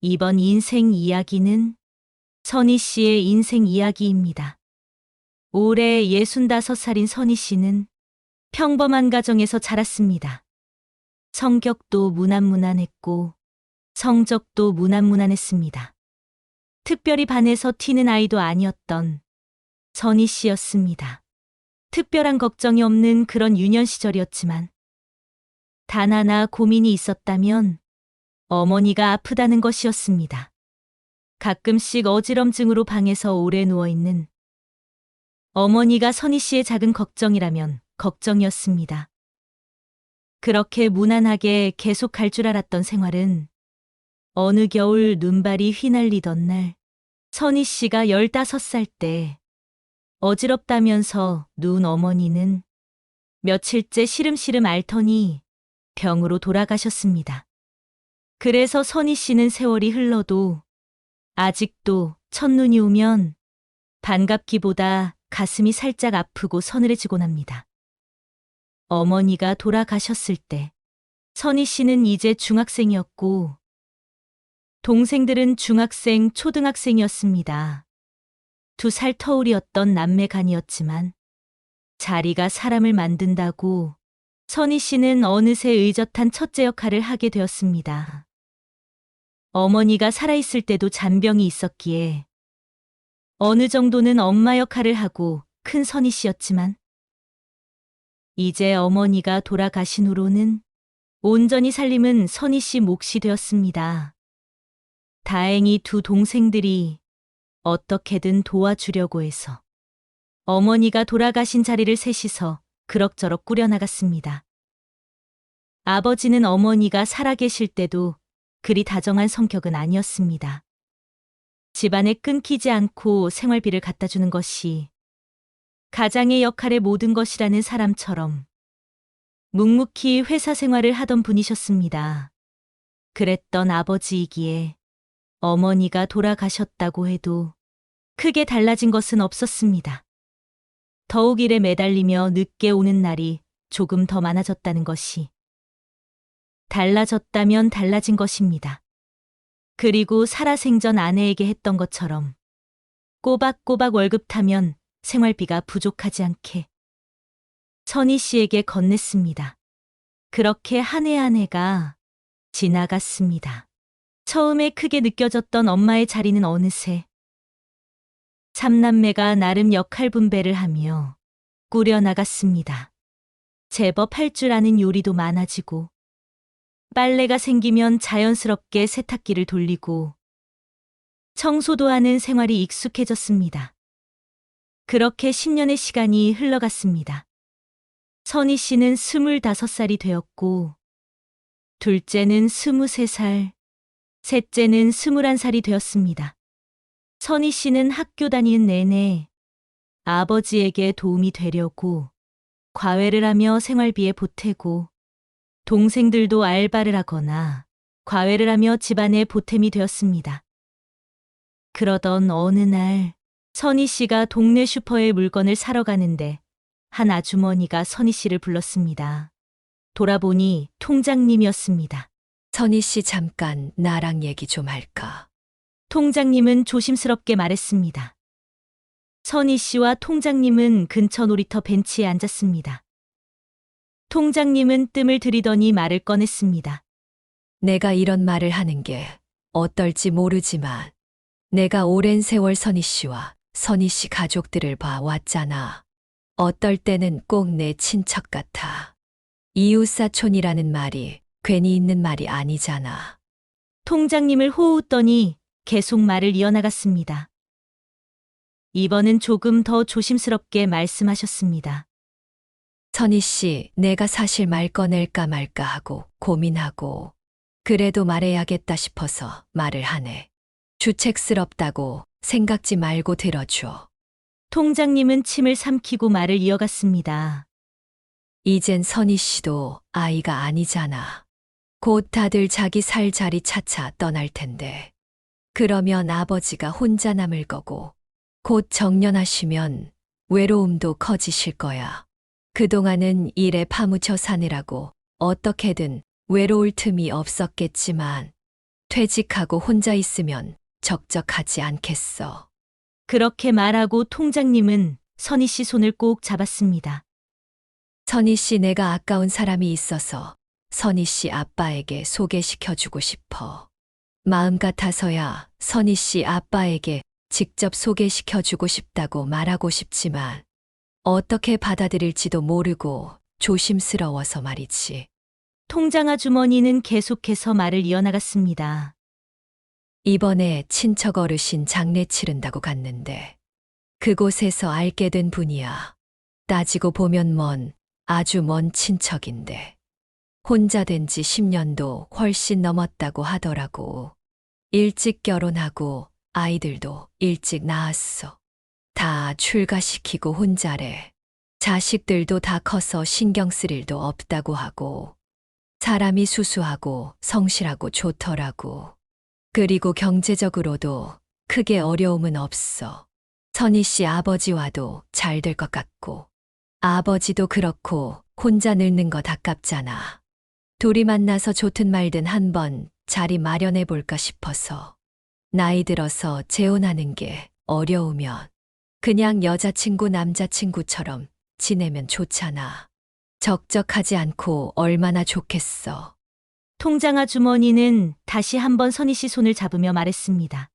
이번 인생 이야기는 선희 씨의 인생 이야기입니다. 올해 65살인 선희 씨는 평범한 가정에서 자랐습니다. 성격도 무난무난했고 성적도 무난무난했습니다. 특별히 반에서 튀는 아이도 아니었던 선희 씨였습니다. 특별한 걱정이 없는 그런 유년 시절이었지만 단 하나 고민이 있었다면 어머니가 아프다는 것이었습니다. 가끔씩 어지럼증으로 방에서 오래 누워있는 어머니가 선희 씨의 작은 걱정이라면 걱정이었습니다. 그렇게 무난하게 계속 갈 줄 알았던 생활은 어느 겨울 눈발이 휘날리던 날 선희 씨가 15살 때 어지럽다면서 누운 어머니는 며칠째 시름시름 앓더니 병으로 돌아가셨습니다. 그래서 선희 씨는 세월이 흘러도 아직도 첫눈이 오면 반갑기보다 가슴이 살짝 아프고 서늘해지곤 합니다. 어머니가 돌아가셨을 때 선희 씨는 이제 중학생이었고 동생들은 중학생, 초등학생이었습니다. 2살 터울이었던 남매간이었지만 자리가 사람을 만든다고 선희 씨는 어느새 의젓한 첫째 역할을 하게 되었습니다. 어머니가 살아있을 때도 잔병이 있었기에 어느 정도는 엄마 역할을 하고 큰 선희 씨였지만 이제 어머니가 돌아가신 후로는 온전히 살림은 선희 씨 몫이 되었습니다. 다행히 2 동생들이 어떻게든 도와주려고 해서 어머니가 돌아가신 자리를 셋이서 그럭저럭 꾸려나갔습니다. 아버지는 어머니가 살아계실 때도 그리 다정한 성격은 아니었습니다. 집안에 끊기지 않고 생활비를 갖다 주는 것이 가장의 역할의 모든 것이라는 사람처럼 묵묵히 회사 생활을 하던 분이셨습니다. 그랬던 아버지이기에 어머니가 돌아가셨다고 해도 크게 달라진 것은 없었습니다. 더욱 일에 매달리며 늦게 오는 날이 조금 더 많아졌다는 것이 달라졌다면 달라진 것입니다. 그리고 살아생전 아내에게 했던 것처럼 꼬박꼬박 월급 타면 생활비가 부족하지 않게 선희 씨에게 건넸습니다. 그렇게 한 해 한 해가 지나갔습니다. 처음에 크게 느껴졌던 엄마의 자리는 어느새 3남매가 나름 역할 분배를 하며 꾸려나갔습니다. 제법 할 줄 아는 요리도 많아지고 빨래가 생기면 자연스럽게 세탁기를 돌리고 청소도 하는 생활이 익숙해졌습니다. 그렇게 10년의 시간이 흘러갔습니다. 선희 씨는 25살이 되었고 둘째는 23살, 셋째는 21살이 되었습니다. 선희 씨는 학교 다니는 내내 아버지에게 도움이 되려고 과외를 하며 생활비에 보태고 동생들도 알바를 하거나 과외를 하며 집안의 보탬이 되었습니다. 그러던 어느 날 선희 씨가 동네 슈퍼에 물건을 사러 가는데 한 아주머니가 선희 씨를 불렀습니다. 돌아보니 통장님이었습니다. 선희 씨 잠깐 나랑 얘기 좀 할까? 통장님은 조심스럽게 말했습니다. 선희 씨와 통장님은 근처 놀이터 벤치에 앉았습니다. 통장님은 뜸을 들이더니 말을 꺼냈습니다. 내가 이런 말을 하는 게 어떨지 모르지만 내가 오랜 세월 선희 씨와 선희 씨 가족들을 봐왔잖아. 어떨 때는 꼭 내 친척 같아. 이웃사촌이라는 말이 괜히 있는 말이 아니잖아. 통장님을 호웃더니 계속 말을 이어나갔습니다. 이번은 조금 더 조심스럽게 말씀하셨습니다. 선희 씨, 내가 사실 말 꺼낼까 말까 하고 고민하고 그래도 말해야겠다 싶어서 말을 하네. 주책스럽다고 생각지 말고 들어줘. 통장님은 침을 삼키고 말을 이어갔습니다. 이젠 선희 씨도 아이가 아니잖아. 곧 다들 자기 살 자리 차차 떠날 텐데. 그러면 아버지가 혼자 남을 거고 곧 정년하시면 외로움도 커지실 거야. 그동안은 일에 파묻혀 사느라고 어떻게든 외로울 틈이 없었겠지만 퇴직하고 혼자 있으면 적적하지 않겠어. 그렇게 말하고 통장님은 선희 씨 손을 꼭 잡았습니다. 선희 씨, 내가 아까운 사람이 있어서 선희 씨 아빠에게 소개시켜주고 싶어. 마음 같아서야 선희 씨 아빠에게 직접 소개시켜주고 싶다고 말하고 싶지만 어떻게 받아들일지도 모르고 조심스러워서 말이지. 통장 아주머니는 계속해서 말을 이어나갔습니다. 이번에 친척 어르신 장례 치른다고 갔는데 그곳에서 알게 된 분이야. 따지고 보면 아주 먼 친척인데 혼자 된 지 10년도 훨씬 넘었다고 하더라고. 일찍 결혼하고 아이들도 일찍 낳았어. 다 출가시키고 혼자래. 자식들도 다 커서 신경 쓸 일도 없다고 하고 사람이 수수하고 성실하고 좋더라고. 그리고 경제적으로도 크게 어려움은 없어. 선희 씨 아버지와도 잘 될 것 같고 아버지도 그렇고 혼자 늙는 거 아깝잖아. 둘이 만나서 좋든 말든 한번 자리 마련해 볼까 싶어서. 나이 들어서 재혼하는 게 어려우면 그냥 여자친구 남자친구처럼 지내면 좋잖아. 적적하지 않고 얼마나 좋겠어. 통장 아주머니는 다시 한번 선희 씨 손을 잡으며 말했습니다.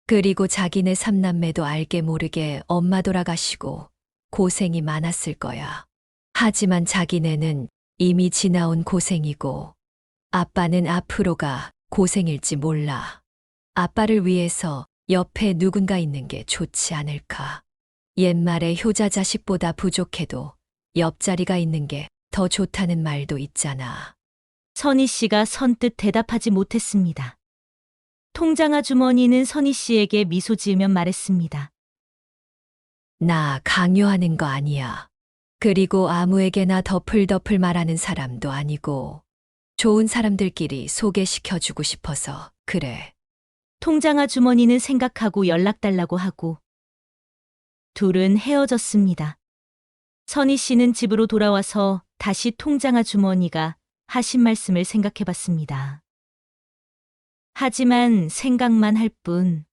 그리고 자기네 삼남매도 알게 모르게 엄마 돌아가시고 고생이 많았을 거야. 하지만 자기네는 이미 지나온 고생이고 아빠는 앞으로가 고생일지 몰라. 아빠를 위해서 옆에 누군가 있는 게 좋지 않을까. 옛말에 효자 자식보다 부족해도 옆자리가 있는 게 더 좋다는 말도 있잖아. 선희 씨가 선뜻 대답하지 못했습니다. 통장 아주머니는 선희 씨에게 미소 지으며 말했습니다. 나 강요하는 거 아니야. 그리고 아무에게나 덮을덮을 말하는 사람도 아니고 좋은 사람들끼리 소개시켜주고 싶어서 그래. 통장 아주머니는 생각하고 연락 달라고 하고 둘은 헤어졌습니다. 선희 씨는 집으로 돌아와서 다시 통장 아주머니가 하신 말씀을 생각해 봤습니다. 하지만 생각만 할 뿐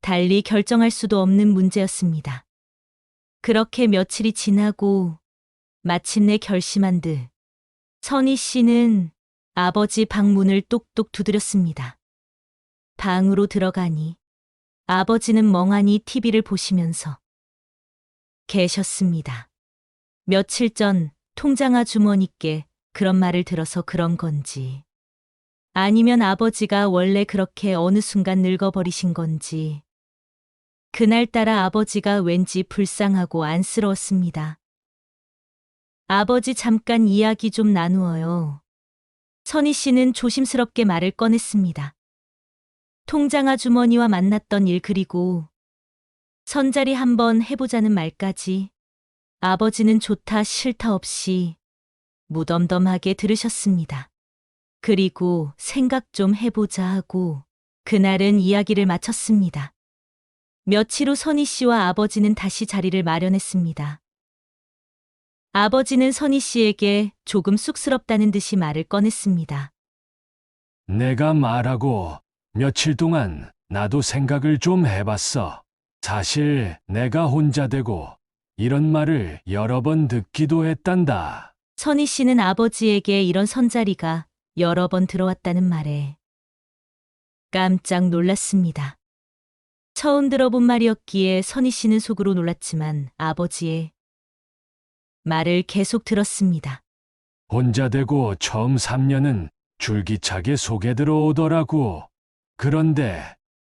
달리 결정할 수도 없는 문제였습니다. 그렇게 며칠이 지나고 마침내 결심한 듯 선희 씨는 아버지 방문을 똑똑 두드렸습니다. 방으로 들어가니 아버지는 멍하니 TV를 보시면서 계셨습니다. 며칠 전 통장 아주머니께 그런 말을 들어서 그런 건지 아니면 아버지가 원래 그렇게 어느 순간 늙어버리신 건지 그날따라 아버지가 왠지 불쌍하고 안쓰러웠습니다. 아버지 잠깐 이야기 좀 나누어요. 선희 씨는 조심스럽게 말을 꺼냈습니다. 통장 아주머니와 만났던 일 그리고 선자리 한번 해보자는 말까지 아버지는 좋다 싫다 없이 무덤덤하게 들으셨습니다. 그리고 생각 좀 해보자 하고 그날은 이야기를 마쳤습니다. 며칠 후 선희 씨와 아버지는 다시 자리를 마련했습니다. 아버지는 선희 씨에게 조금 쑥스럽다는 듯이 말을 꺼냈습니다. 내가 말하고 며칠 동안 나도 생각을 좀 해봤어. 사실 내가 혼자 되고 이런 말을 여러 번 듣기도 했단다. 선희 씨는 아버지에게 이런 선자리가 여러 번 들어왔다는 말에 깜짝 놀랐습니다. 처음 들어본 말이었기에 선희 씨는 속으로 놀랐지만 아버지의 말을 계속 들었습니다. 혼자 되고 처음 3년은 줄기차게 속에 들어오더라고. 그런데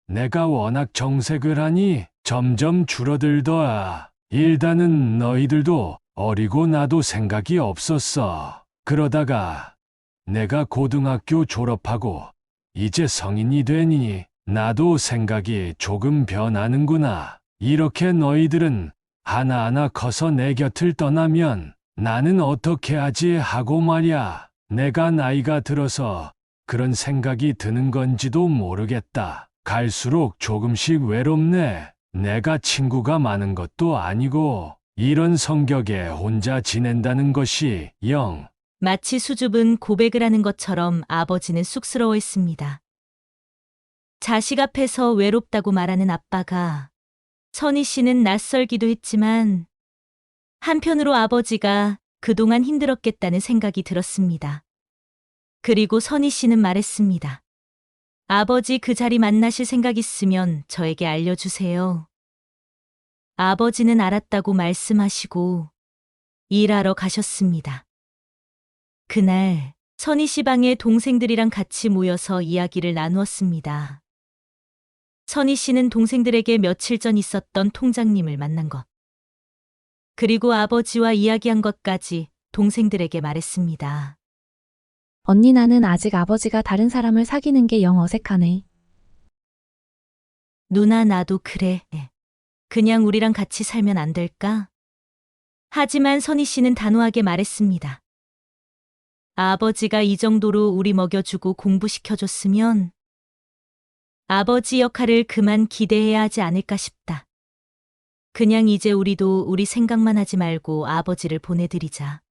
내가 워낙 정색을 하니 점점 줄어들더라. 일단은 너희들도 어리고 나도 생각이 없었어. 그러다가 내가 고등학교 졸업하고 이제 성인이 되니 나도 생각이 조금 변하는구나. 이렇게 너희들은 하나하나 커서 내 곁을 떠나면 나는 어떻게 하지 하고 말야. 내가 나이가 들어서 그런 생각이 드는 건지도 모르겠다. 갈수록 조금씩 외롭네. 내가 친구가 많은 것도 아니고 이런 성격에 혼자 지낸다는 것이 영. 마치 수줍은 고백을 하는 것처럼 아버지는 쑥스러워했습니다. 자식 앞에서 외롭다고 말하는 아빠가 선희 씨는 낯설기도 했지만 한편으로 아버지가 그동안 힘들었겠다는 생각이 들었습니다. 그리고 선희 씨는 말했습니다. 아버지 그 자리 만나실 생각 있으면 저에게 알려주세요. 아버지는 알았다고 말씀하시고 일하러 가셨습니다. 그날 선희 씨 방에 동생들이랑 같이 모여서 이야기를 나누었습니다. 선희 씨는 동생들에게 며칠 전 있었던 통장님을 만난 것, 그리고 아버지와 이야기한 것까지 동생들에게 말했습니다. 언니 나는 아직 아버지가 다른 사람을 사귀는 게 영 어색하네. 누나 나도 그래. 그냥 우리랑 같이 살면 안 될까? 하지만 선희 씨는 단호하게 말했습니다. 아버지가 이 정도로 우리 먹여주고 공부시켜줬으면 아버지 역할을 그만 기대해야 하지 않을까 싶다. 그냥 이제 우리도 우리 생각만 하지 말고 아버지를 보내드리자.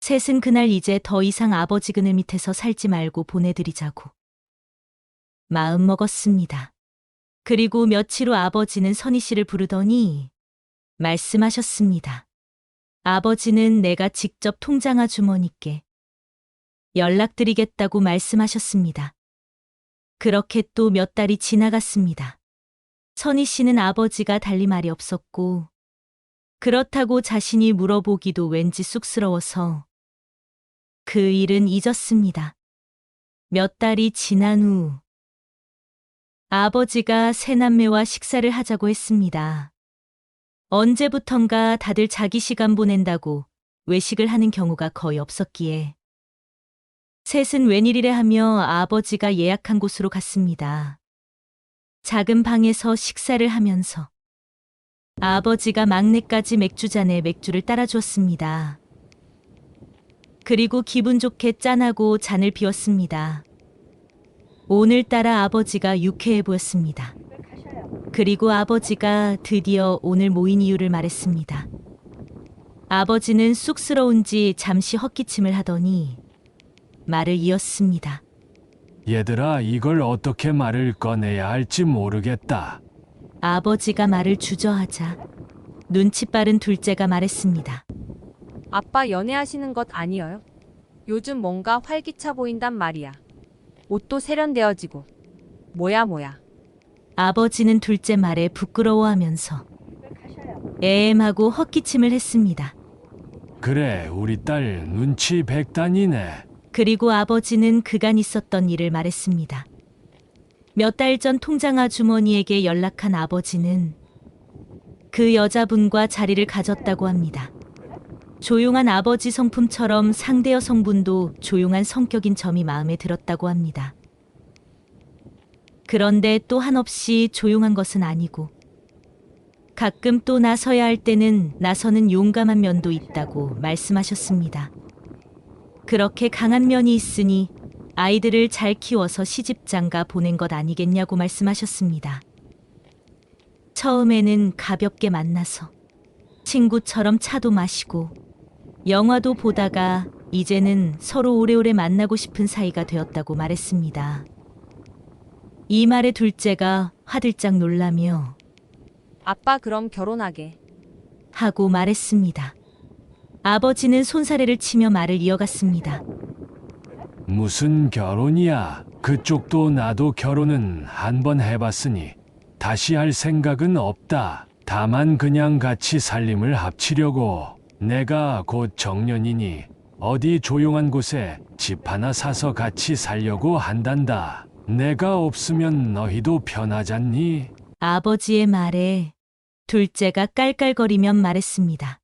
셋은 그날 이제 더 이상 아버지 그늘 밑에서 살지 말고 보내드리자고 마음 먹었습니다. 그리고 며칠 후 아버지는 선희 씨를 부르더니 말씀하셨습니다. 아버지는 내가 직접 통장 아주머니께 연락드리겠다고 말씀하셨습니다. 그렇게 또 몇 달이 지나갔습니다. 선희 씨는 아버지가 달리 말이 없었고 그렇다고 자신이 물어보기도 왠지 쑥스러워서 그 일은 잊었습니다. 몇 달이 지난 후 아버지가 새남매와 식사를 하자고 했습니다. 언제부턴가 다들 자기 시간 보낸다고 외식을 하는 경우가 거의 없었기에 셋은 웬일이래 하며 아버지가 예약한 곳으로 갔습니다. 작은 방에서 식사를 하면서 아버지가 막내까지 맥주잔에 맥주를 따라주었습니다. 그리고 기분 좋게 짠하고 잔을 비웠습니다. 오늘따라 아버지가 유쾌해 보였습니다. 그리고 아버지가 드디어 오늘 모인 이유를 말했습니다. 아버지는 쑥스러운지 잠시 헛기침을 하더니 말을 이었습니다. 얘들아, 이걸 어떻게 말을 꺼내야 할지 모르겠다. 아버지가 말을 주저하자 눈치 빠른 둘째가 말했습니다. 아빠 연애하시는 것 아니에요? 요즘 뭔가 활기차 보인단 말이야. 옷도 세련되어지고. 뭐야. 아버지는 둘째 말에 부끄러워하면서 애엠하고 헛기침을 했습니다. 그래, 우리 딸 눈치 백단이네. 그리고 아버지는 그간 있었던 일을 말했습니다. 몇 달 전 통장 아주머니에게 연락한 아버지는 그 여자분과 자리를 가졌다고 합니다. 조용한 아버지 성품처럼 상대 여성분도 조용한 성격인 점이 마음에 들었다고 합니다. 그런데 또 한없이 조용한 것은 아니고 가끔 또 나서야 할 때는 나서는 용감한 면도 있다고 말씀하셨습니다. 그렇게 강한 면이 있으니 아이들을 잘 키워서 시집장가 보낸 것 아니겠냐고 말씀하셨습니다. 처음에는 가볍게 만나서 친구처럼 차도 마시고 영화도 보다가 이제는 서로 오래오래 만나고 싶은 사이가 되었다고 말했습니다. 이 말에 둘째가 화들짝 놀라며 아빠 그럼 결혼하게. 하고 말했습니다. 아버지는 손사래를 치며 말을 이어갔습니다. 무슨 결혼이야? 그쪽도 나도 결혼은 한 번 해봤으니 다시 할 생각은 없다. 다만 그냥 같이 살림을 합치려고. 내가 곧 정년이니 어디 조용한 곳에 집 하나 사서 같이 살려고 한단다. 내가 없으면 너희도 편하잖니? 아버지의 말에 둘째가 깔깔거리며 말했습니다.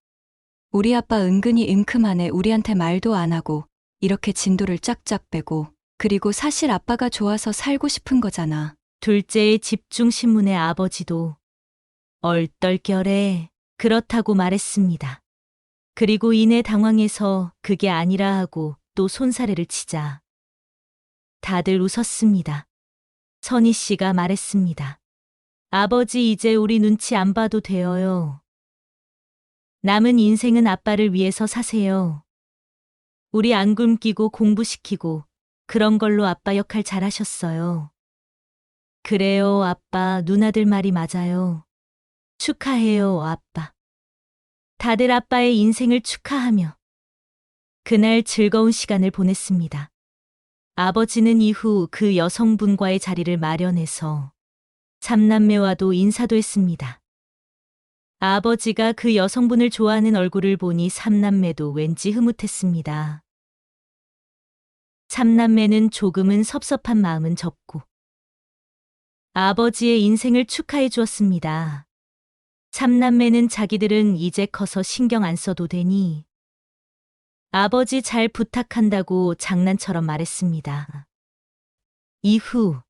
우리 아빠 은근히 은큼하네. 우리한테 말도 안 하고 이렇게 진도를 쫙쫙 빼고. 그리고 사실 아빠가 좋아서 살고 싶은 거잖아. 둘째의 집중 신문의 아버지도 얼떨결에 그렇다고 말했습니다. 그리고 이내 당황해서 그게 아니라 하고 또 손사래를 치자 다들 웃었습니다. 선희 씨가 말했습니다. 아버지 이제 우리 눈치 안 봐도 돼요. 남은 인생은 아빠를 위해서 사세요. 우리 안 굶기고 공부시키고 그런 걸로 아빠 역할 잘하셨어요. 그래요, 아빠. 누나들 말이 맞아요. 축하해요, 아빠. 다들 아빠의 인생을 축하하며 그날 즐거운 시간을 보냈습니다. 아버지는 이후 그 여성분과의 자리를 마련해서 삼남매와도 인사도 했습니다. 아버지가 그 여성분을 좋아하는 얼굴을 보니 삼남매도 왠지 흐뭇했습니다. 삼남매는 조금은 섭섭한 마음은 접고 아버지의 인생을 축하해 주었습니다. 삼남매는 자기들은 이제 커서 신경 안 써도 되니 아버지 잘 부탁한다고 장난처럼 말했습니다. 이후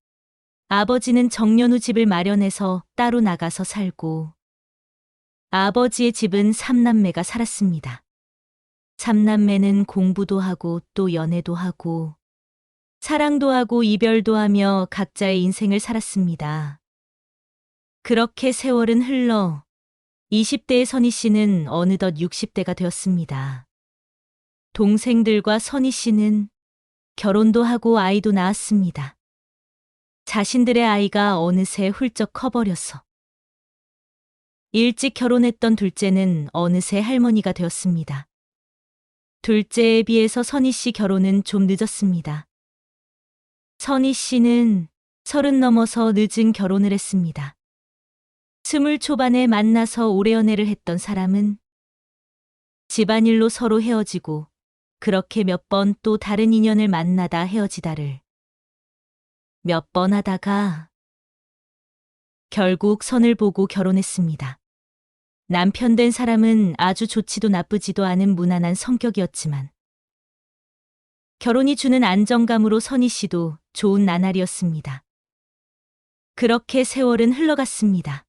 아버지는 정년 후 집을 마련해서 따로 나가서 살고 아버지의 집은 삼남매가 살았습니다. 삼남매는 공부도 하고 또 연애도 하고 사랑도 하고 이별도 하며 각자의 인생을 살았습니다. 그렇게 세월은 흘러 20대의 선희 씨는 어느덧 60대가 되었습니다. 동생들과 선희 씨는 결혼도 하고 아이도 낳았습니다. 자신들의 아이가 어느새 훌쩍 커버려서 일찍 결혼했던 둘째는 어느새 할머니가 되었습니다. 둘째에 비해서 선희 씨 결혼은 좀 늦었습니다. 선희 씨는 30 넘어서 늦은 결혼을 했습니다. 20 초반에 만나서 오래 연애를 했던 사람은 집안일로 서로 헤어지고 그렇게 몇 번 또 다른 인연을 만나다 헤어지다를 몇 번 하다가 결국 선을 보고 결혼했습니다. 남편 된 사람은 아주 좋지도 나쁘지도 않은 무난한 성격이었지만 결혼이 주는 안정감으로 선희 씨도 좋은 나날이었습니다. 그렇게 세월은 흘러갔습니다.